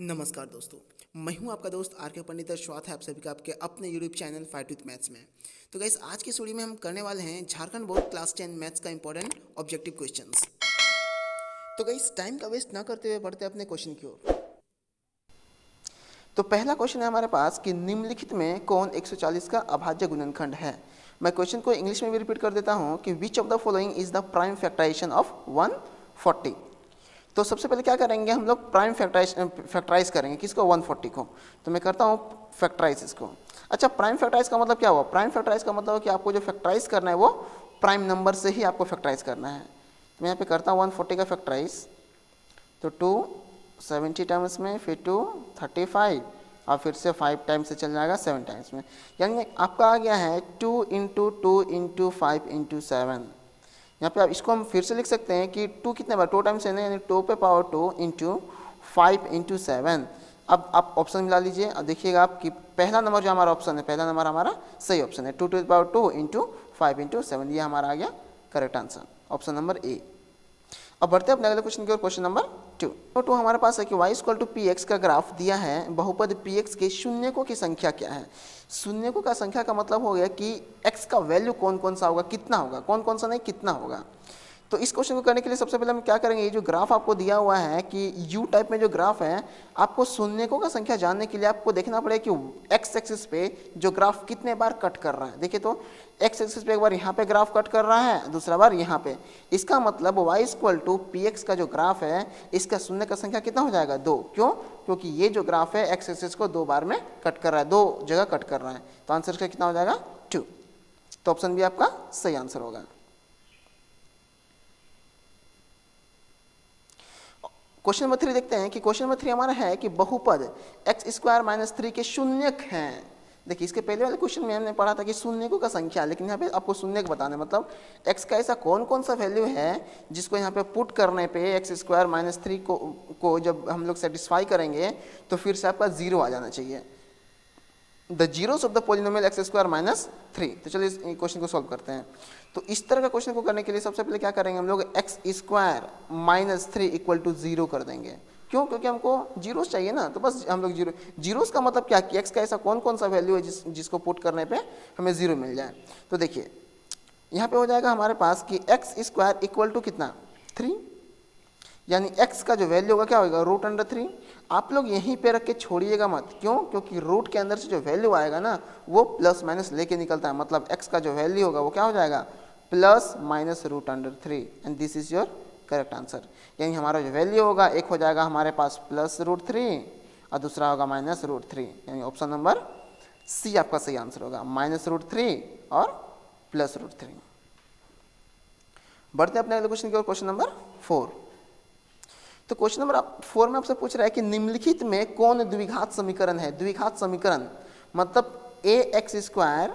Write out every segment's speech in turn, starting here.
नमस्कार दोस्तों, मैं हूं आपका दोस्त आर के पंडित। स्वागत है आप सभी का आपके अपने YouTube channel fight with maths में। तो गाइस, आज की स्टोरी में हम करने वाले हैं झारखंड बोर्ड क्लास 10 मैथ्स का इंपॉर्टेंट ऑब्जेक्टिव क्वेश्चंस। तो गाइस, टाइम का वेस्ट ना करते हुए बढ़ते अपने क्वेश्चन की ओर। तो पहला क्वेश्चन है हमारे पास कि निम्नलिखित में कौन 140 का अभाज्य गुणनखंड है। मैं क्वेश्चन को इंग्लिश में भी रिपीट कर देता हूं कि which of the following is the prime factorisation of 140। तो सबसे पहले क्या करेंगे, हम लोग प्राइम फैक्टराइज करेंगे किसको, 140 को। तो मैं करता हूँ फैक्टराइज इसको। अच्छा, प्राइम फैक्टराइज का मतलब क्या हुआ? प्राइम फैक्टराइज का मतलब है कि आपको जो फैक्टराइज करना है वो प्राइम नंबर से ही आपको फैक्टराइज करना है। तो मैं यहाँ पे करता हूँ 140 का फैक्टराइज। तो 270 टाइम्स में, फिर 235 और फिर से 5 टाइम्स से चल जाएगा 7 टाइम्स में। यानी आपका आ गया है 2 इंटू 2 इंटू 5 इंटू 7। यहाँ पे आप इसको हम फिर से लिख सकते हैं कि 2 कितने बार, 2 टाइम्स है ना, यानी 2 पे पावर 2 इंटू 5 इंटू 7। अब आप ऑप्शन मिला लीजिए। अब देखिएगा आप कि पहला नंबर जो हमारा ऑप्शन है, पहला नंबर हमारा सही ऑप्शन है, 2 to the power 2 into 5 into 7। ये हमारा आ गया correct answer, option number A. अब बढ़ते हैं अपने अगले क्वेश्चन की ओर, क्वेश्चन नंबर 2 हमारे पास है कि y equal to p x का ग्राफ दिया है, बहुपद पी एक्स के शून्यकों की संख्या क्या है। शून्यकों का संख्या का मतलब हो गया कि x का वैल्यू कौन कौन सा होगा, कितना होगा, कौन कौन सा नहीं, कितना होगा। तो इस क्वेश्चन को करने के लिए सबसे पहले हम क्या करेंगे, ये जो ग्राफ आपको दिया हुआ है कि यू टाइप में जो ग्राफ है, आपको शून्यकों का संख्या जानने के लिए आपको देखना पड़ेगा कि एक्स एक्सिस पे जो ग्राफ कितने बार कट कर रहा है। देखिए तो एक्स एक्सिस पे एक बार यहाँ पे ग्राफ कट कर रहा है, दूसरा बार यहाँ पे। इसका मतलब y equal to p x का जो ग्राफ है, इसका शून्य का संख्या कितना हो जाएगा, 2। क्यों? क्योंकि ये जो ग्राफ है एक्स एक्सिस को 2 बार में कट कर रहा है, 2 जगह कट कर रहा है। तो आंसर का कितना हो जाएगा, 2। तो ऑप्शन भी आपका सही आंसर होगा। क्वेश्चन नंबर 3 देखते हैं कि क्वेश्चन नंबर 3 हमारा है कि बहुपद एक्स स्क्वायर माइनस 3 के शून्यक हैं। देखिए, इसके पहले वाले क्वेश्चन में हमने पढ़ा था कि शून्यकों का संख्या, लेकिन यहाँ पे आपको शून्यक बताना है, मतलब x का ऐसा कौन कौन सा वैल्यू है जिसको यहाँ पे पुट करने पे एक्स स्क्वायर माइनस 3 को जब हम लोग सेटिस्फाई करेंगे तो फिर से आपका 0 आ जाना चाहिए। The zeros of the polynomial x square minus 3। तो चलिए इस क्वेश्चन को सॉल्व करते हैं। तो इस तरह का क्वेश्चन को करने के लिए सबसे पहले क्या करेंगे, हम लोग x square minus 3 equal to 0 कर देंगे। क्यों? क्योंकि हमको जीरोस चाहिए ना, तो बस हम लोग जीरोस का मतलब क्या कि एक्स का ऐसा कौन कौन सा वैल्यू है जिसको पुट करने पे हमें 0 मिल जाए। तो देखिए यहाँ पे हो जाएगा हमारे पास कि एक्स स्क्वायर इक्वल टू कितना, 3, यानी x का जो वैल्यू होगा क्या होगा, रूट अंडर 3। आप लोग यहीं पे रख के छोड़िएगा मत। क्यों? क्योंकि रूट के अंदर से जो वैल्यू आएगा ना, वो प्लस माइनस लेके निकलता है। मतलब x का जो वैल्यू होगा वो क्या हो जाएगा, plus minus root under 3, and this is your correct answer. यानी हमारा जो वैल्यू होगा, एक हो जाएगा हमारे पास प्लस रूट 3 और दूसरा होगा माइनस रूट 3। यानी ऑप्शन नंबर सी आपका सही आंसर होगा, माइनस रूट 3 और प्लस रूट 3। बढ़ते हैं अपने अगले क्वेश्चन की ओर, क्वेश्चन नंबर 4। तो क्वेश्चन नंबर 4 में आपसे पूछ रहा है कि निम्नलिखित में कौन द्विघात समीकरण है। द्विघात समीकरण मतलब a x square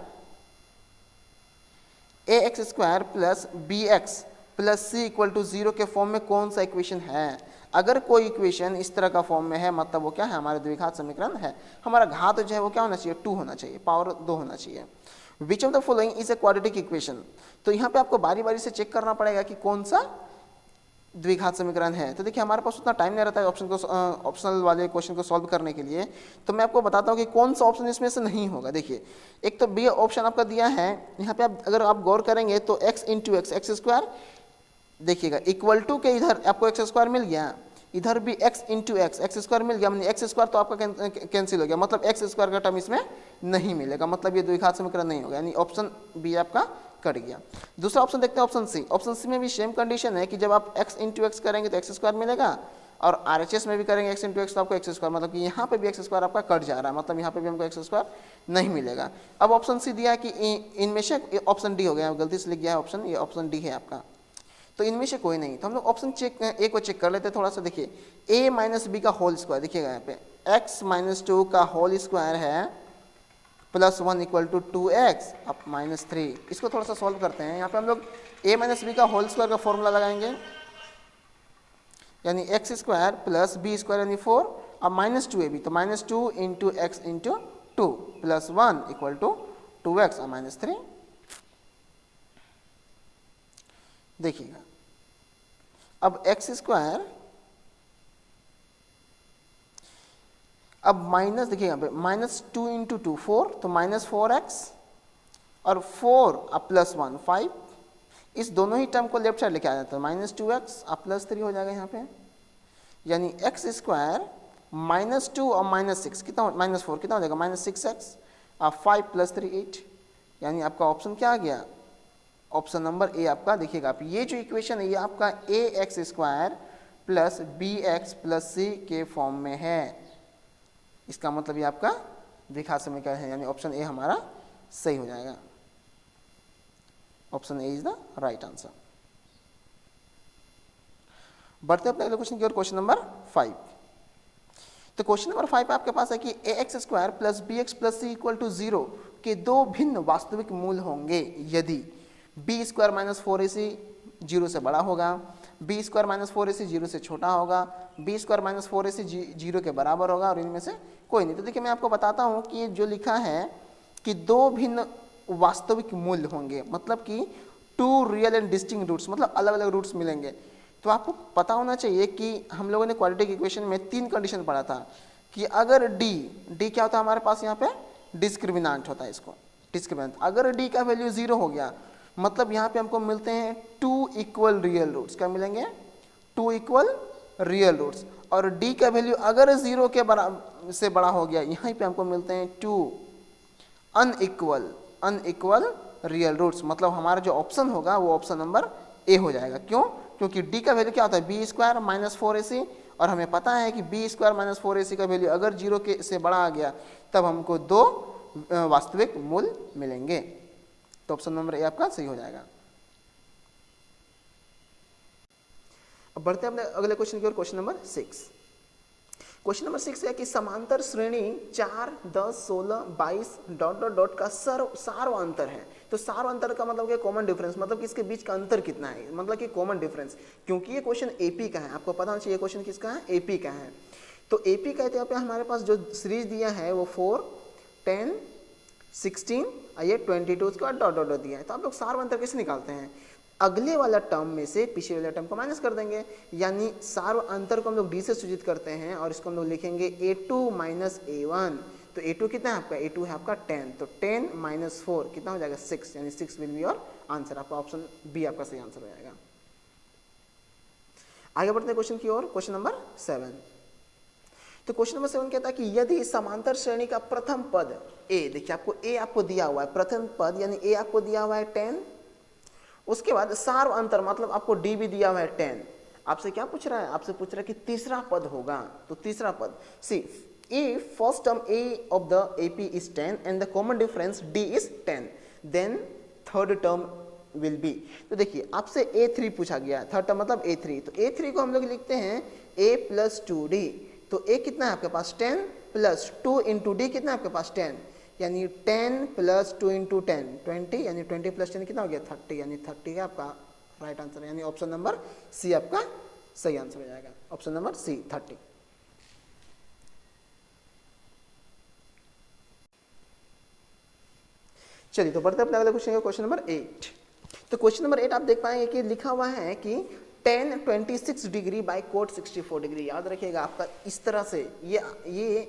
plus b x plus c equal to 0 के फॉर्म में कौन सा इक्वेशन है। अगर कोई इक्वेशन इस तरह का फॉर्म में है, मतलब वो क्या है, हमारा द्विघात समीकरण है। हमारा घात जो है वो क्या होना चाहिए, 2 होना चाहिए, पावर 2 होना चाहिए। विच of the following is a quadratic equation. तो यहाँ पे आपको बारी बारी से चेक करना पड़ेगा कि कौन सा द्विघात समीकरण है। तो देखिए हमारे पास उतना टाइम नहीं रहता है ऑप्शनल वाले क्वेश्चन को सॉल्व करने के लिए। तो मैं आपको बताता हूँ कि कौन सा ऑप्शन इसमें से नहीं होगा। देखिए, एक तो बी ऑप्शन आपका दिया है, यहाँ पे आप अगर आप गौर करेंगे तो x इंटू एक्स स्क्वायर, देखिएगा इक्वल टू के इधर आपको एक्स स्क्वायर मिल गया, इधर भी x इंटू एक्स स्क्वायर मिल गया, एक्स स्क्वायर तो आपका कैंसिल हो गया, मतलब एक्स स्क्वायर का टर्म इसमें नहीं मिलेगा, मतलब ये द्विघात समीकरण नहीं होगा। यानी ऑप्शन बी आपका कट गया। दूसरा ऑप्शन देखते हैं, ऑप्शन सी। ऑप्शन सी में भी सेम कंडीशन है कि जब आप x इंटू एक्स करेंगे तो एक्स स्क्वायर मिलेगा, और RHS में भी करेंगे x इंटू एक्स तो आपको एक्स स्क्वायर, मतलब कि यहाँ पे भी एक्स स्क्वायर आपका कट जा रहा है, मतलब यहाँ पे भी हमको एक्स स्क्वायर नहीं मिलेगा। अब ऑप्शन सी दिया है कि इनमें से ऑप्शन डी हो गया, गलती से लिख गया है ऑप्शन, ये ऑप्शन डी है आपका। तो इनमें से कोई नहीं, तो हम लोग ऑप्शन ए को चेक कर लेते हैं थोड़ा सा। देखिए a माइनस बी का होल स्क्वायर, देखिएगा यहाँ पे x माइनस 2 का होल स्क्वायर है प्लस 1 इक्वल टू 2x अब माइनस 3। इसको थोड़ा सा सॉल्व करते हैं। यहाँ पे हम लोग a माइनस बी का होल स्क्वायर का फॉर्मूला लगाएंगे, यानी x square plus b square यानी 4, अब माइनस 2ab, तो minus 2 into x into 2 plus 1 equal to 2x और माइनस 3। देखिएगा अब एक्स स्क्वायर अब माइनस देखिए यहाँ पे -2 इंटू 2 4, तो -4x और 4 अब +1 5, इस दोनों ही टर्म को लेफ्ट साइड लेके आ जाता है, -2x अब +3 हो जाएगा यहाँ पे, यानी x स्क्वायर -2 और -6 कितना, -4 कितना हो जाएगा, -6x और 5 + 3 8, यानी आपका ऑप्शन क्या आ गया, ऑप्शन नंबर ए आपका। देखिएगा आप ये जो इक्वेशन है ये आपका ax² + bx + c के फॉर्म में है, इसका मतलब ये आपका द्विघात समीकरण है, यानी ऑप्शन ए हमारा सही हो जाएगा। Option A is the right answer. बढ़ते अपने अगले क्वेश्चन की ओर, क्वेश्चन नंबर 5। तो क्वेश्चन नंबर 5 आपके पास है कि ax² + bx + c = 0 के दो भिन्न वास्तविक मूल होंगे यदि b² - 4ac 0 से बड़ा होगा, b² - 4ac 0 से छोटा होगा, b² - 4ac 0 के बराबर होगा और इनमें से कोई नहीं। तो देखिए मैं आपको बताता हूँ कि ये जो लिखा है कि दो भिन्न वास्तविक मूल्य होंगे, मतलब कि 2 रियल एंड डिस्टिंक्ट रूट्स, मतलब अलग अलग रूट्स मिलेंगे। तो आपको पता होना चाहिए कि हम लोगों ने क्वाड्रेटिक इक्वेशन में 3 कंडीशन पढ़ा था कि अगर d क्या होता है हमारे पास यहाँ पे, डिस्क्रिमिनेंट होता है इसको, डिस्क्रिमिनेंट। अगर d का वैल्यू 0 हो गया मतलब यहाँ पे हमको मिलते हैं 2 इक्वल रियल रूट्स। क्या मिलेंगे, 2 इक्वल रियल रूट्स। और d का वैल्यू अगर 0 के से बड़ा हो गया, यहाँ पे हमको मिलते हैं 2 अनइक्वल रियल रूट्स। मतलब हमारा जो ऑप्शन होगा वो ऑप्शन नंबर ए हो जाएगा। क्यों, क्योंकि d का वैल्यू क्या होता है, b² - 4ac, और हमें पता है कि b² - 4ac का वैल्यू अगर 0 के से बड़ा आ गया तब हमको 2 वास्तविक मूल मिलेंगे। तो ऑप्शन नंबर ए आपका सही हो जाएगा। अब बढ़ते हैं अपने अगले क्वेश्चन की ओर, क्वेश्चन नंबर 6। क्वेश्चन नंबर 6 है कि समांतर श्रेणी 4, 10, 16, 22 ... का सार्वअंतर है। तो सार्वअंतर का मतलब क्या, कॉमन डिफरेंस, मतलब कि इसके बीच का अंतर कितना है, मतलब कि कॉमन डिफरेंस। क्योंकि ये क्वेश्चन एपी का है, आपको पता होना चाहिए क्वेश्चन किसका है, एपी का है। तो एपी का यहाँ पे हमारे पास जो सीरीज दिया है वो 4, 10, 16 और ये 22 उसके बाद ... दिया है। तो आप लोग सार्वअंतर कैसे निकालते हैं, अगले वाला टर्म में से पिछले वाले टर्म को माइनस कर देंगे, यानी सार्वअंतर को हम लोग d से सूचित करते हैं और इसको हम लोग लिखेंगे a2 - a1। तो a2 कितना है आपका, a2 है आपका 10, तो 10 - 4 कितना हो जाएगा 6, यानी 6 विल बी योर आंसर। आपका ऑप्शन बी आपका सही आंसर हो जाएगा। आगे बढ़ते हैं क्वेश्चन की ओर, क्वेश्चन नंबर 7। तो क्वेश्चन नंबर 7 कहता है कि यदि समांतर श्रेणी का प्रथम पद a, देखिए आपको a आपको दिया हुआ है, प्रथम पद यानी a आपको दिया हुआ है 10, उसके बाद सार्वअंतर मतलब आपको d भी दिया हुआ है 10। आपसे क्या पूछ रहा है, आपसे पूछ रहा है कि तीसरा पद होगा, तो तीसरा पद सी if first term a of the AP is 10 and the common difference d is 10 then third term will be। तो देखिए आपसे a3 पूछा गया है, थर्ड टर्म मतलब a3, तो a3 को हम लोग लिखते हैं a + 2d। तो a कितना है आपके पास 10 + 2 × d कितना है आपके पास 10, यानी 10 + 2 × 10 20, यानी 20 + 10 कितना हो गया 30, यानी 30 है आपका राइट आंसर, यानी ऑप्शन नंबर सी आपका सही आंसर हो जाएगा। Option number C 30। चलिए तो बढ़ते अपने अगले क्वेश्चन, क्वेश्चन नंबर 8। तो क्वेश्चन नंबर 8 आप देख पाएंगे कि लिखा हुआ है कि tan 26 degree by cot 64 degree. याद रखिएगा आपका इस तरह से ये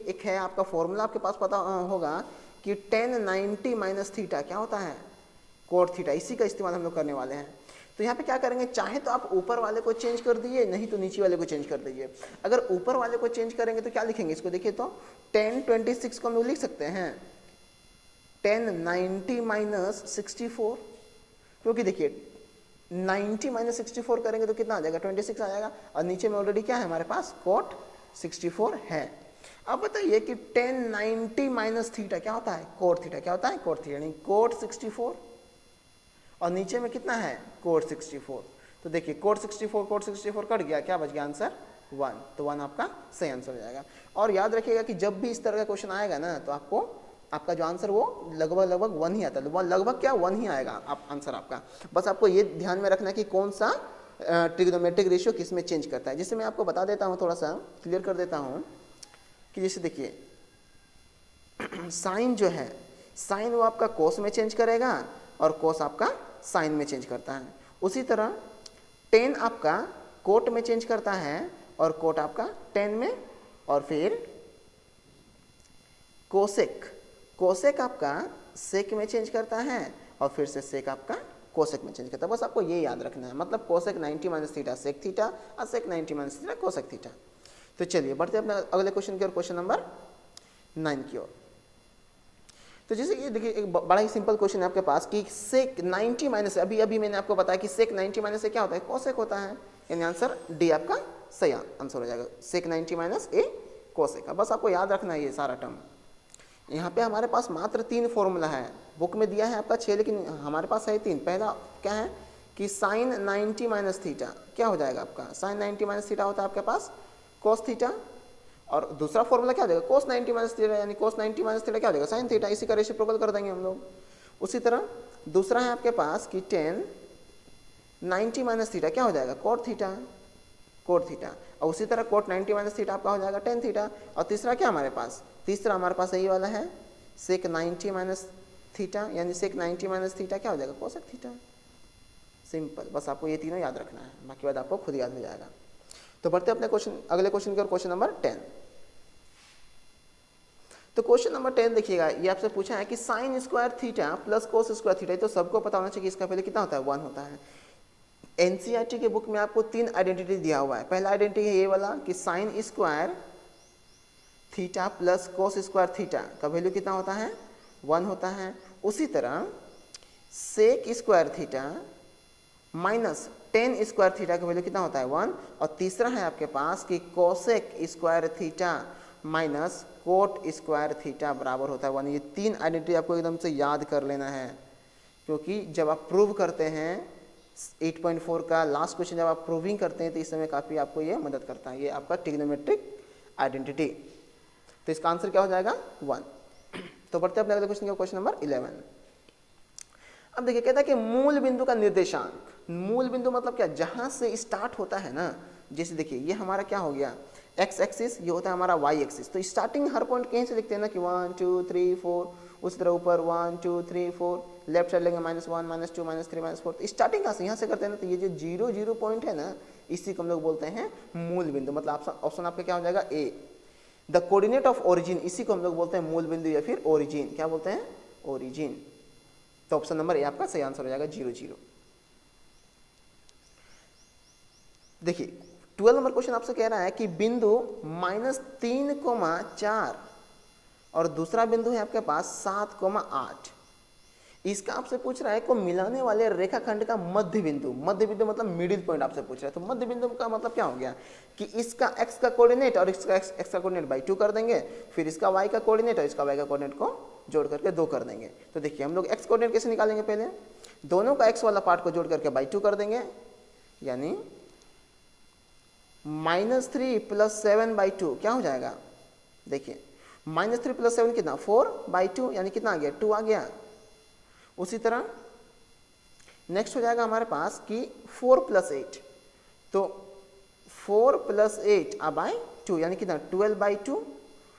एक है आपका फॉर्मूला, आपके पास पता होगा कि tan 90 - थीटा क्या होता है, cot थीटा। इसी का इस्तेमाल हम लोग करने वाले हैं। तो यहाँ पे क्या करेंगे, चाहे तो आप ऊपर वाले को चेंज कर दीजिए, नहीं तो नीचे वाले को चेंज कर दीजिए। अगर ऊपर वाले को चेंज करेंगे तो क्या लिखेंगे, इसको देखिए तो tan 26 को हम लोग लिख सकते हैं tan 90 - 64, क्योंकि देखिए 90 - 64 करेंगे तो कितना आ जाएगा 26 आ जाएगा, और नीचे में ऑलरेडी क्या है हमारे पास cot 64 है। अब बताइए कि tan 90 - थीटा क्या होता है, cot थीटा क्या होता है, cot थीटा, यानी cot 64, और नीचे में कितना है cot 64। तो देखिए cot 64 कट गया, क्या बच गया आंसर 1, तो 1 आपका सही आंसर हो जाएगा। और याद रखिएगा कि जब भी इस तरह का क्वेश्चन आएगा ना तो आपका जो आंसर वो लगभग 1 ही आता है, लगभग क्या 1 ही आएगा आप आंसर आपका। बस आपको ये ध्यान में रखना है कि कौन सा ट्रिग्नोमेट्रिक रेशियो किस में चेंज करता है। जिससे मैं आपको बता देता हूँ, थोड़ा सा क्लियर कर देता हूँ कि जैसे देखिए साइन जो है, साइन वो आपका कोस में चेंज करेगा और कोस आपका साइन में चेंज करता है। उसी तरह टेन आपका कोट में चेंज करता है और कोट आपका टेन में, और फिर कोसेक, कोसेक आपका सेक में चेंज करता है और फिर से सेक आपका कोसेक में चेंज करता है। बस आपको ये याद रखना है, मतलब cosec 90 minus theta sec theta और sec 90 minus theta cosec theta. तो चलिए बढ़ते हैं अपने अगले क्वेश्चन की ओर, क्वेश्चन नंबर 9 की ओर। तो जैसे ये देखिए एक बड़ा ही सिंपल क्वेश्चन है आपके पास कि सेक 90 माइनस, अभी मैंने आपको बताया कि सेक 90 माइनस से क्या होता है, कोसेक होता है, यानी आंसर डी आपका सही आंसर हो जाएगा, सेक 90 माइनस ए कोसेक। बस आपको याद रखना है ये सारा टर्म। यहाँ पे हमारे पास मात्र 3 फॉर्मूला है, बुक में दिया है आपका 6 लेकिन हमारे पास है 3। पहला क्या है कि साइन 90 माइनस थीटा क्या हो जाएगा आपका, साइन 90 माइनस थीटा होता है आपके पास कोस थीटा, और दूसरा फॉर्मूला क्या हो जाएगा कोस 90 माइनस थीटा, यानी कोस 90 माइनस थीटा क्या हो जाएगा साइन थीटा, इसी का रेसिप्रोकल कर देंगे हम लोग। उसी तरह दूसरा है आपके पास कि टेन 90 माइनस थीटा क्या हो जाएगा कोट थीटा, कोट थीटा, और उसी तरह कोट 90 माइनस थीटा आपका हो जाएगा टेन थीटा। और तीसरा क्या हमारे पास, तीसरा हमारे पास यही वाला है सेक 90 माइनस थीटा, यानी सेक 90 माइनस थीटा क्या हो जाएगा कोसेक थीटा। सिंपल, बस आपको ये तीनों याद रखना है, बाकी बात आपको खुद याद हो जाएगा। तो बढ़ते अपने क्वेश्चन अगले क्वेश्चन की ओर, क्वेश्चन नंबर 10। तो क्वेश्चन नंबर 10 देखिएगा, ये आपसे पूछा है कि sine square theta plus cos square theta, तो सबको पता होना चाहिए कि इसका पहले कितना होता है 1 होता है। एनसीईआरटी के बुक में आपको 3 आइडेंटिटी दिया हुआ है। पहला आइडेंटिटी है ये वाला कि sine square theta plus cos square theta का वैल्यू कितना होता है 1 होता है। उसी तरह sec square theta minus tan square theta का वैल्यू कितना होता है 1। और तीसरा है आपके पास कि cosec square theta minus cot square theta बराबर होता है 1। ये 3 आइडेंटिटी आपको एकदम से याद कर लेना है, क्योंकि जब आप प्रूव करते हैं 8.4 का लास्ट क्वेश्चन जब आप प्रूविंग करते हैं तो इस समय काफ़ी आपको ये मदद करता है। ये आपका ट्रिग्नोमेट्रिक आइडेंटिटी, तो इसका आंसर क्या हो जाएगा 1। तो बढ़ते हैं अपने अगले क्वेश्चन का, क्वेश्चन नंबर 11। अब देखिए कहता है कि मूल बिंदु का निर्देशांक, मूल बिंदु मतलब क्या, जहां से स्टार्ट होता है ना, जैसे देखिए ये हमारा क्या हो गया एक्स एक्सिस, ये होता है हमारा वाई एक्सिस। तो स्टार्टिंग हर पॉइंट कहीं से लिखते हैं ना कि 1 2 3 4, उसी तरह ऊपर 1 2 3 4, लेफ्ट साइड लेंगे -1 -2 -3 -4। तो स्टार्टिंग कहाँ से, यहाँ से करते हैं ना, तो ये जो 0 0 पॉइंट है ना, इसी को हम लोग बोलते हैं मूल बिंदु। मतलब ऑप्शन आपका क्या हो जाएगा ए। द कोऑर्डिनेट ऑफ ओरिजिन, इसी को हम लोग बोलते हैं मूल बिंदु या फिर ओरिजिन, क्या बोलते हैं ओरिजिन। तो ऑप्शन नंबर ए आपका सही आंसर हो जाएगा 0 0। देखिए 12 नंबर क्वेश्चन आपसे कह रहा है कि बिंदु -3,4 और दूसरा बिंदु है आपके पास 7,8। इसका आपसे पूछ रहा है को मिलाने वाले रेखाखंड का मध्य बिंदु, मध्य बिंदु मतलब मिडिल पॉइंट आपसे पूछ रहा है। तो मध्य बिंदु का मतलब क्या हो गया कि इसका x का कोऑर्डिनेट और इसका x का कोऑर्डिनेट बाई 2 कर देंगे, फिर इसका y का कोऑर्डिनेट और इसका y का कोऑर्डिनेट को जोड़ करके 2 कर देंगे। तो देखिए हम लोग x कोऑर्डिनेट कैसे निकालेंगे, पहले दोनों का x वाला पार्ट को जोड़ करके बाई 2 कर देंगे, यानी -3 + 7/2 क्या हो जाएगा, देखिए -3 + 7 कितना 4/2, यानी कितना आ गया 2 आ गया। उसी तरह नेक्स्ट हो जाएगा हमारे पास कि 4 + 8, तो 4 + 8 बाई 2 यानी कितना 12/2,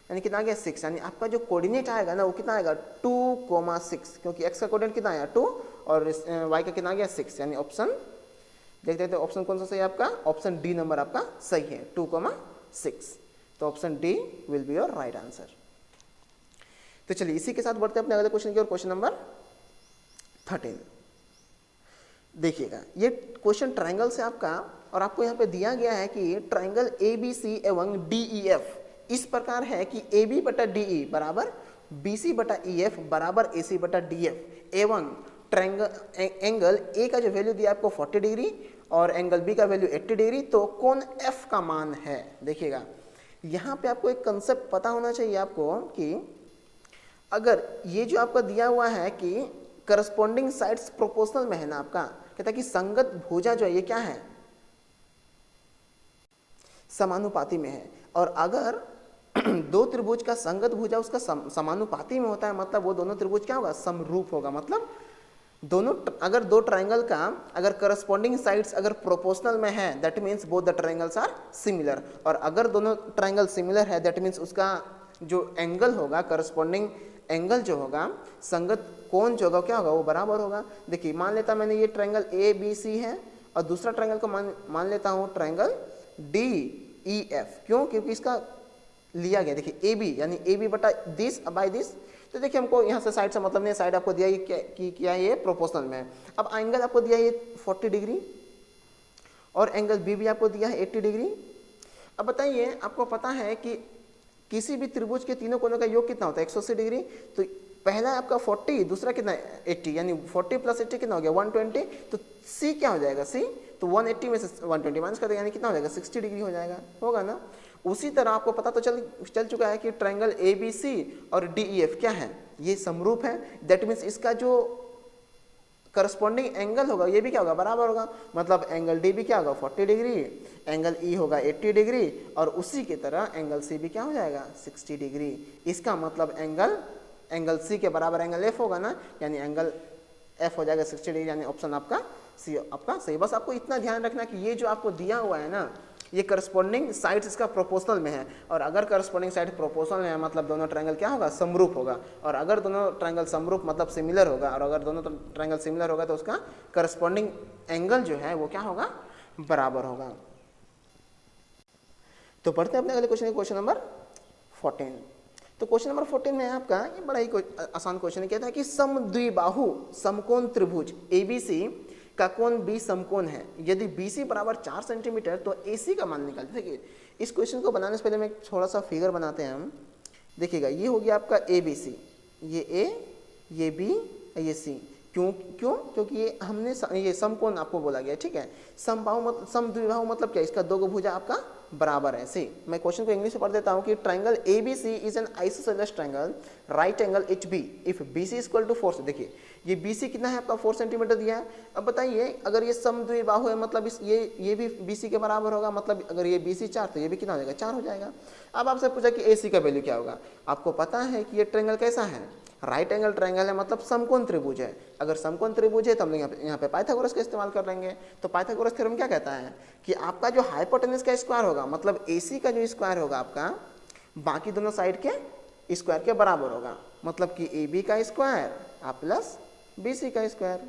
यानी कितना आ गया 6। यानी आपका जो कोऑर्डिनेट आएगा ना वो कितना आएगा 2,6, क्योंकि x का कोऑर्डिनेट कितना आया 2 और y का कितना आ गया 6। यानी ऑप्शन देखते हैं, तो ऑप्शन कौन सा सही है आपका, ऑप्शन डी नंबर आपका सही है 2,6। तो option D will be your right answer. तो चलिए इसी के साथ बढ़ते हैं अपने अगले क्वेश्चन की ओर, क्वेश्चन नंबर 13। देखिएगा ये क्वेश्चन ट्रायंगल से आपका, और आपको यहाँ पे दिया गया है कि ट्रायंगल ABC एवं DEF इस प्रकार है कि AB बटा DE बराबर BC बटा EF बराबर AC बटा DF एवं ट्रायंगल एंगल A का जो वैल्यू दिया आपको 40 डिग्री और एंगल B का वैल्यू 80 डिग्री, तो कोण F का मान है। देखिएगा यहाँ पे आपको एक कंसेप्ट पता होना चाहिए आपको कि अगर ये जो आपका दिया हुआ है कि करस्पॉन्डिंग साइड्स प्रोपोर्शनल में है ना, आपका कहता है कि संगत भुजा जो है ये क्या है समानुपाती में है। और अगर दो त्रिभुज का संगत भुजा उसका समानुपाती में होता है, मतलब वो दोनों त्रिभुज क्या होगा समरूप होगा। मतलब दोनों अगर दो ट्रायंगल का अगर करस्पॉन्डिंग साइड्स अगर प्रोपोर्शनल में है that means both the triangles are similar, और अगर दोनों ट्रायंगल सिमिलर है दैट मीन्स उसका जो एंगल होगा करस्पॉन्डिंग एंगल जो होगा संगत कोण जो होगा क्या होगा वो बराबर होगा। देखिए मान लेता मैंने ये ट्रायंगल ABC है और दूसरा ट्रायंगल को मान लेता हूँ ट्रायंगल DEF। क्यों, क्योंकि इसका लिया गया, देखिए ए बी यानी ए बी बटा दिस बाई दिस, तो देखिए हमको यहाँ से साइड से मतलब नहीं, साइड आपको दिया क्या ये प्रोपोर्शनल में है। अब एंगल आपको दिया ये 40 डिग्री और एंगल बी भी आपको दिया है 80 डिग्री। अब बताइए आपको पता है कि किसी भी त्रिभुज के तीनों कोनों का योग कितना होता है 180 डिग्री, तो पहला आपका 40, दूसरा कितना 80, यानी 40 प्लस 80 कितना हो गया 120, तो सी क्या हो जाएगा सी, तो 180 में से 120 माइनस कर देगा यानी कितना हो जाएगा 60 डिग्री हो जाएगा, होगा ना। उसी तरह आपको पता तो चल चुका है कि ट्रायंगल ए बी सी और डी ई एफ क्या है, ये समरूप है, दैट मीन्स इसका जो करस्पॉन्डिंग एंगल होगा ये भी क्या होगा बराबर होगा, मतलब एंगल डी भी क्या होगा 40 डिग्री, एंगल ई होगा 80 डिग्री और उसी की तरह एंगल सी भी क्या हो जाएगा 60 डिग्री। इसका मतलब एंगल सी के बराबर एंगल एफ होगा ना, यानी एंगल एफ हो जाएगा 60 डिग्री, यानी ऑप्शन आपका सी आपका सही। बस आपको इतना ध्यान रखना कि ये जो आपको दिया हुआ है ना, ये करस्पॉन्डिंग साइड्स इसका प्रोपोर्शनल में है, और अगर करस्पॉन्डिंग साइड प्रोपोर्शनल है मतलब दोनों ट्रायंगल क्या होगा समरूप होगा, और अगर दोनों ट्रायंगल समरूप मतलब सिमिलर होगा, और अगर दोनों ट्रायंगल सिमिलर होगा तो उसका करस्पॉन्डिंग एंगल जो है वो क्या होगा बराबर होगा। तो पढ़ते हैं अपने अगले क्वेश्चन, क्वेश्चन नंबर 14। तो क्वेश्चन नंबर 14 में आपका ये बड़ा ही आसान क्वेश्चन है, कहता है कि समद्विबाहु समकोण त्रिभुज एबीसी का कोण बी समकोण है, यदि BC बराबर 4 सेंटीमीटर तो AC का मान निकालते। देखिए इस क्वेश्चन को बनाने से पहले मैं थोड़ा सा फिगर बनाते हैं हम। देखिएगा ये हो गया आपका ABC, ये A, ये B, ये C। क्यों क्योंकि ये हमने ये समकोण आपको बोला गया, ठीक है। समबाहु मतलब समद्विबाहु मतलब क्या, इसका दो भुजा आपका बराबर है। सी मैं क्वेश्चन को इंग्लिश में पढ़ देता हूँ कि triangle ABC is an isosceles triangle right angle HB if BC equal to 4। देखिए ये BC कितना है आपका 4 सेंटीमीटर दिया है। अब बताइए अगर ये समद्विबाहु है मतलब ये भी BC के बराबर होगा, मतलब अगर ये BC 4 तो ये भी कितना हो जाएगा 4 हो जाएगा। अब आपसे पूछा कि AC का वैल्यू क्या होगा। आपको पता है कि ये ट्रायंगल कैसा है, राइट एंगल ट्रायंगल है, मतलब समकोण त्रिभुज है। अगर समकोण त्रिभुज है तो हम लोग यहाँ पे पाइथागोरस का इस्तेमाल कर लेंगे। तो पाइथागोरस थ्योरम क्या कहता है कि आपका जो हाइपोटेनस का स्क्वायर होगा मतलब AC का जो स्क्वायर होगा आपका बाकी दोनों साइड के स्क्वायर के बराबर होगा, मतलब कि AB का स्क्वायर प्लस BC का स्क्वायर।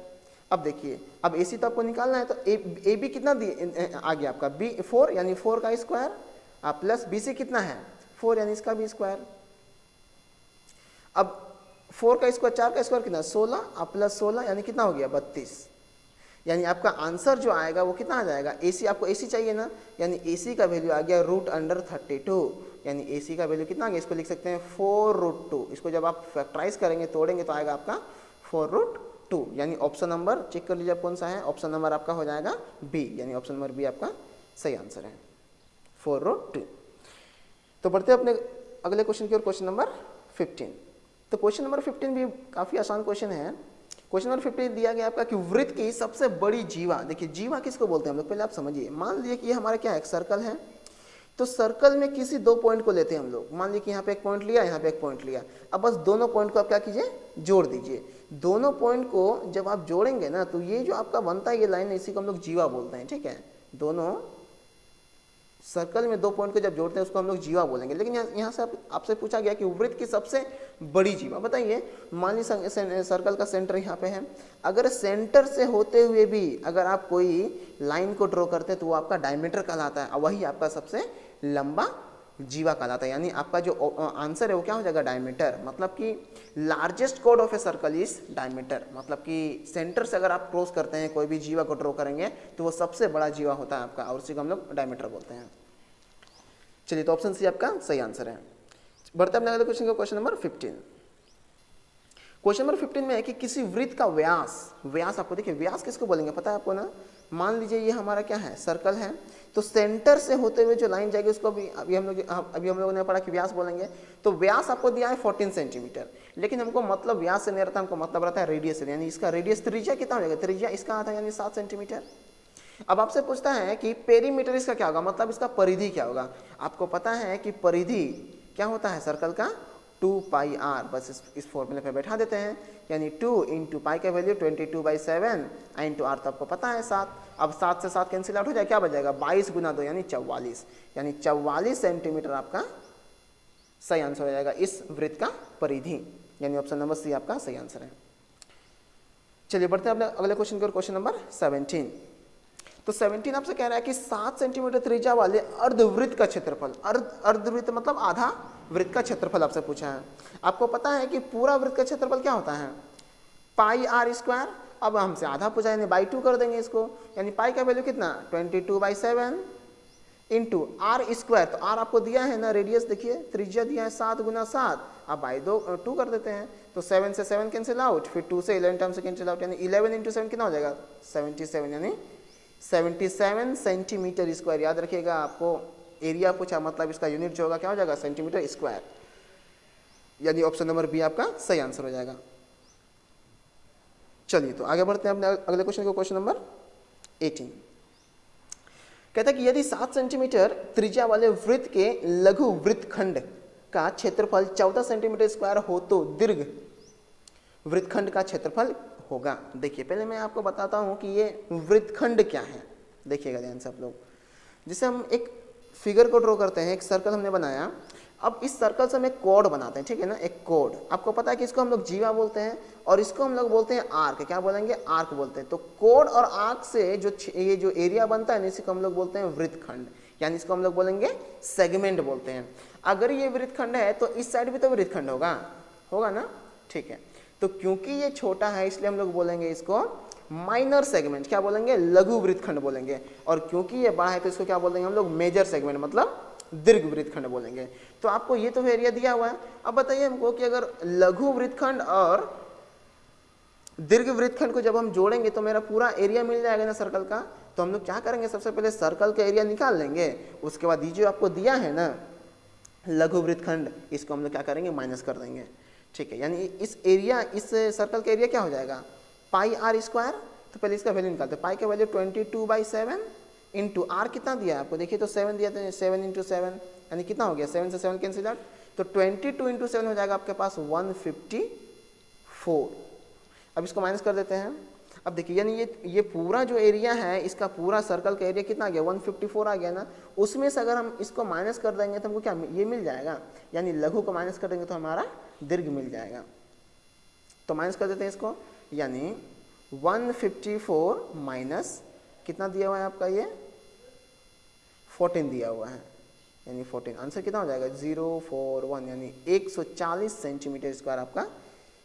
अब देखिए अब AC तो आपको निकालना है, तो AB कितना आ गया आपका 4 यानी 4 का स्क्वायर प्लस BC कितना है 4 यानी इसका भी स्क्वायर। अब 4 का स्क्वायर 4 का स्क्वायर कितना 16 प्लस 16 यानी कितना हो गया 32। यानी आपका आंसर जो आएगा वो कितना आ जाएगा, AC आपको AC चाहिए ना, यानी AC का वैल्यू आ गया √32, यानी AC का वैल्यू कितना आ गया, इसको लिख सकते हैं 4√2। इसको जब आप फैक्टराइज करेंगे तोड़ेंगे तो आएगा आपका 4√2, यानी ऑप्शन नंबर चेक कर लीजिए कौन सा है, ऑप्शन नंबर आपका हो जाएगा B, यानी ऑप्शन नंबर B आपका सही आंसर है 4√2। तो बढ़ते हैं अपने अगले क्वेश्चन की ओर, क्वेश्चन नंबर 15। तो क्वेश्चन नंबर 15 भी काफ़ी आसान क्वेश्चन है। क्वेश्चन नंबर 15 दिया गया आपका कि वृत्त की सबसे बड़ी जीवा, देखिए जीवा किसको बोलते हैं हम लोग पहले आप समझिए। मान लीजिए कि ये हमारा क्या है, एक सर्कल है, तो सर्कल में किसी दो पॉइंट को लेते हैं हम लोग। मान लीजिए कि यहाँ पे एक पॉइंट लिया, यहाँ पे एक पॉइंट लिया। अब बस दोनों पॉइंट को आप क्या कीजिए, जोड़ दीजिए। दोनों पॉइंट को जब आप जोड़ेंगे ना तो ये जो आपका बनता है ये लाइन, इसी को हम लोग जीवा बोलते हैं, ठीक है। दोनों सर्कल में दो पॉइंट को जब जोड़ते हैं उसको हम लोग जीवा बोलेंगे। लेकिन यहाँ से आपसे पूछा गया कि वृत्त की सबसे बड़ी जीवा बताइए। मान लीजिए सर्कल का सेंटर यहाँ पे है, अगर सेंटर से होते हुए भी अगर आप कोई लाइन को ड्रॉ करते हैं तो वो आपका डायमीटर कहलाता है, और वही आपका सबसे लंबा जीवा कहलाता है। यानी आपका जो आंसर है वो क्या हो जाएगा, डायमीटर। मतलब कि largest code of a circle is diameter, मतलब कि सेंटर से अगर आप क्रॉस करते हैं कोई भी जीवा को ड्रॉ करेंगे तो वो सबसे बड़ा जीवा होता है आपका, और उसी को हम लोग डायमीटर बोलते हैं। चलिए तो ऑप्शन सी आपका सही आंसर है। बढ़ते हैं अपने अगले क्वेश्चन को, क्वेश्चन नंबर 15। क्वेश्चन नंबर 15 में है कि किसी वृत्त का व्यास आपको देखिए व्यास किसको बोलेंगे पता है आपको ना। मान लीजिए ये हमारा क्या है, सर्कल है, तो सेंटर से होते हुए जो लाइन जाएगी उसको भी अभी हम लोगों ने पढ़ा कि व्यास बोलेंगे। तो व्यास आपको दिया है 14 सेंटीमीटर, लेकिन हमको मतलब व्यास से नहीं रहता, हमको मतलब रहता है रेडियस से। यानी इसका रेडियस त्रिज्या कितना हो जाएगा, त्रिज्या इसका आता है यानी 7 सेंटीमीटर। अब आपसे पूछता है कि पेरीमीटर इसका क्या होगा, मतलब इसका परिधि क्या होगा। आपको पता है कि परिधि क्या होता है सर्कल का, 2πr। बस इस फॉर्मूले पे बैठा देते हैं, यानी 2 × पाई का वैल्यू 22/7 इंटू r, तो आपको पता है 7। अब 7 से 7 कैंसिल आउट हो जाए, क्या बचेगा 22 × 2 यानी 44, यानी 44 सेंटीमीटर आपका सही आंसर हो जाएगा इस वृत्त का परिधि, यानी ऑप्शन नंबर सी आपका सही आंसर है। चलिए बढ़ते हैं अपने अगले क्वेश्चन की ओर, क्वेश्चन नंबर 17। तो 17 आपसे कह रहा है कि 7 सेंटीमीटर त्रिज्या वाले अर्धवृत्त का क्षेत्रफल, अर्धवृत्त मतलब आधा वृत्त का क्षेत्रफल आपसे पूछा है। आपको पता है कि पूरा वृत्त का क्षेत्रफल क्या होता है, पाई आर स्क्वायर। अब हमसे आधा पूछा यानी बाई 2 कर देंगे इसको, यानी पाई का वैल्यू कितना 22/7 इंटू आर स्क्वायर। तो आर आपको दिया है ना, रेडियस देखिए, त्रिज्या दिया है 7 × 7, अब बाई 2 कर देते हैं। तो 7 से 7 कैंसिल आउट, फिर 2 से 11 टर्म से कैंसिल आउट, यानी 11 × 7 कितना हो जाएगा 77, यानी 77 सेंटीमीटर स्क्वायर। याद रखिएगा आपको एरिया पूछा, मतलब इसका यूनिट जो होगा क्या हो जाएगा सेंटीमीटर स्क्वायर, यानी ऑप्शन नंबर बी आपका सही आंसर हो जाएगा। चलिए तो आगे बढ़ते हैं अपने अगले क्वेश्चन को, क्वेश्चन नंबर 18 कहता है कि यदि 7 सेंटीमीटर त्रिज्या वाले वृत्त के लघु वृत्तखंड का क्षेत्रफल 14 सेंटीमीटर स्क्वायर हो तो दीर्घ वृत्तखंड का क्षेत्रफल होगा। देखिए पहले मैं आपको बताता हूं कि ये वृत्तखंड क्या है। देखिएगा ध्यान से आप लोग, जिसे हम एक फिगर को ड्रॉ करते हैं, एक सर्कल हमने बनाया, अब इस सर्कल से हम एक कोड बनाते हैं, ठीक है ना, एक कोड। आपको पता है कि इसको हम लोग जीवा बोलते हैं और इसको हम लोग बोलते हैं आर्क। क्या बोलेंगे, आर्क बोलते हैं। तो कोड और आर्क से जो ये जो एरिया बनता है इसी को हम लोग बोलते हैं वृत्तखंड, यानी इसको हम लोग बोलेंगे सेगमेंट बोलते हैं। अगर ये वृत्तखंड है तो इस साइड भी तो वृत्तखंड होगा ना, ठीक है। तो क्योंकि ये छोटा है इसलिए हम लोग बोलेंगे इसको माइनर सेगमेंट, क्या बोलेंगे, लघु वृत्तखंड बोलेंगे। और क्योंकि ये बड़ा है तो इसको क्या बोलेंगे हम लोग, मेजर सेगमेंट, मतलब दीर्घ वृत्तखंड बोलेंगे। तो आपको ये तो एरिया दिया हुआ है। अब बताइए हमको कि अगर लघु वृत्तखंड और दीर्घ वृत्तखंड को जब हम जोड़ेंगे तो मेरा पूरा एरिया मिल जाएगा ना सर्कल का। तो हम लोग क्या करेंगे, सबसे पहले सर्कल का एरिया निकाल लेंगे, उसके बाद ये जो आपको दिया है ना लघु वृत्तखंड, इसको हम लोग क्या करेंगे, माइनस कर देंगे, ठीक है। यानी इस एरिया, इस सर्कल का एरिया क्या हो जाएगा, पाई आर स्क्वायर। तो पहले इसका वैल्यू निकालते हैं, पाई का वैल्यू 22/7 इंटू आर कितना दिया है आपको, देखिए तो 7 दिया था, 7 × 7 यानी कितना हो गया, 7 से 7 कैंसिल आउट, तो 22 × 7 हो जाएगा आपके पास 154। अब इसको माइनस कर देते हैं। अब देखिए यानी ये पूरा जो एरिया है, इसका पूरा सर्कल का एरिया कितना आ गया, 154 आ गया ना। उसमें से अगर हम इसको माइनस कर देंगे तो हमको क्या ये मिल जाएगा, यानी लघु को माइनस कर देंगे तो हमारा दीर्घ मिल जाएगा। तो माइनस कर देते हैं इसको, यानी 154 माइनस कितना दिया हुआ है आपका, ये 14 दिया हुआ है, यानी 14, आंसर कितना हो जाएगा 041, यानी 140 सेंटीमीटर स्क्वायर आपका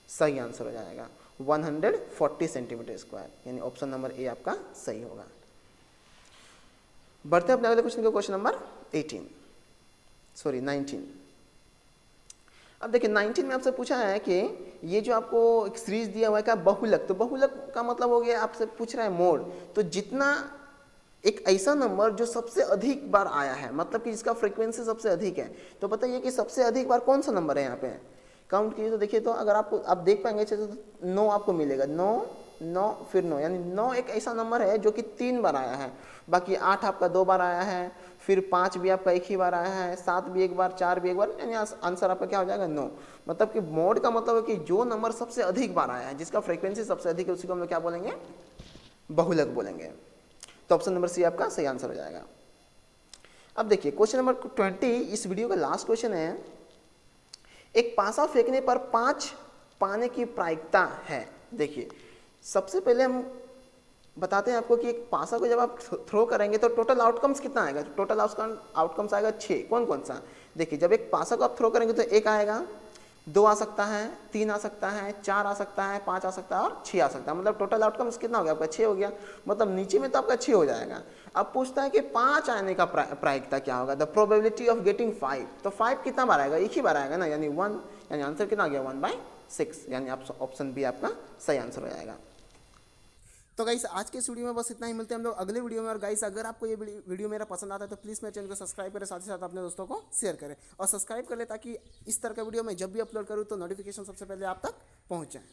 सही आंसर हो जाएगा, 140 सेंटीमीटर स्क्वायर, यानी ऑप्शन नंबर ए आपका सही होगा। बढ़ते हैं अपने अगले क्वेश्चन को, क्वेश्चन नंबर 19। अब देखिए 19 में आपसे पूछा है कि ये जो आपको एक सीरीज दिया हुआ है क्या, बहुलक। तो बहुलक का मतलब हो गया, आपसे पूछ रहा है मोड। तो जितना एक ऐसा नंबर जो सबसे अधिक बार आया है, मतलब कि जिसका फ्रीक्वेंसी सबसे अधिक है, तो बताइए कि सबसे अधिक बार कौन सा नंबर है यहाँ पे, काउंट कीजिए। तो देखिए, तो अगर आप देख पाएंगे तो 9 आपको मिलेगा, 9 फिर 9, यानी 9 एक ऐसा नंबर है जो कि 3 बार आया है। बाकी 8 आपका 2 बार आया है, फिर 5 भी आपका 1 ही बार आया है, 7 भी 1 बार, 4 भी 1 बार, यानी आंसर आपका क्या हो जाएगा 9। मतलब कि मोड का मतलब है कि जो नंबर सबसे अधिक बार आया है, जिसका फ्रीक्वेंसी सबसे अधिक है, उसी को हम लोग क्या बोलेंगे, बहुलक बोलेंगे। तो ऑप्शन नंबर सी आपका सही आंसर हो जाएगा। अब देखिए क्वेश्चन नंबर 20 इस वीडियो का लास्ट क्वेश्चन है। एक पासा फेंकने पर 5 पाने की प्रायिकता है। देखिए सबसे पहले हम बताते हैं आपको कि एक पासा को जब आप थ्रो करेंगे तो टोटल आउटकम्स कितना आएगा। तो टोटल आउटकम्स आएगा 6। कौन कौन सा, देखिए जब एक पासा को आप थ्रो करेंगे तो 1 आएगा, 2 आ सकता है, 3 आ सकता है, 4 आ सकता है, 5 आ सकता है और 6 आ सकता है। मतलब टोटल आउटकम्स कितना हो गया आपका 6 हो गया। मतलब नीचे में तो आपका 6 हो जाएगा। अब पूछता है कि 5 आने का प्रायिकता क्या होगा, द प्रोबेबिलिटी ऑफ गेटिंग 5। तो 5 कितना बार आएगा, 1 ही बार आएगा ना, यानी 1, यानी आंसर कितना आ गया 1/6, यानी ऑप्शन बी आपका सही आंसर हो जाएगा। तो गाइस आज के इस वीडियो में बस इतना ही, मिलते हैं हम लोग अगले वीडियो में। और गाइस अगर आपको ये वीडियो मेरा पसंद आता है तो प्लीज़ मेरे चैनल को सब्सक्राइब करें, साथ ही साथ अपने दोस्तों को शेयर करें और सब्सक्राइब कर ले, ताकि इस तरह का वीडियो मैं जब भी अपलोड करूँ तो नोटिफिकेशन सबसे पहले आप तक पहुँच जाए।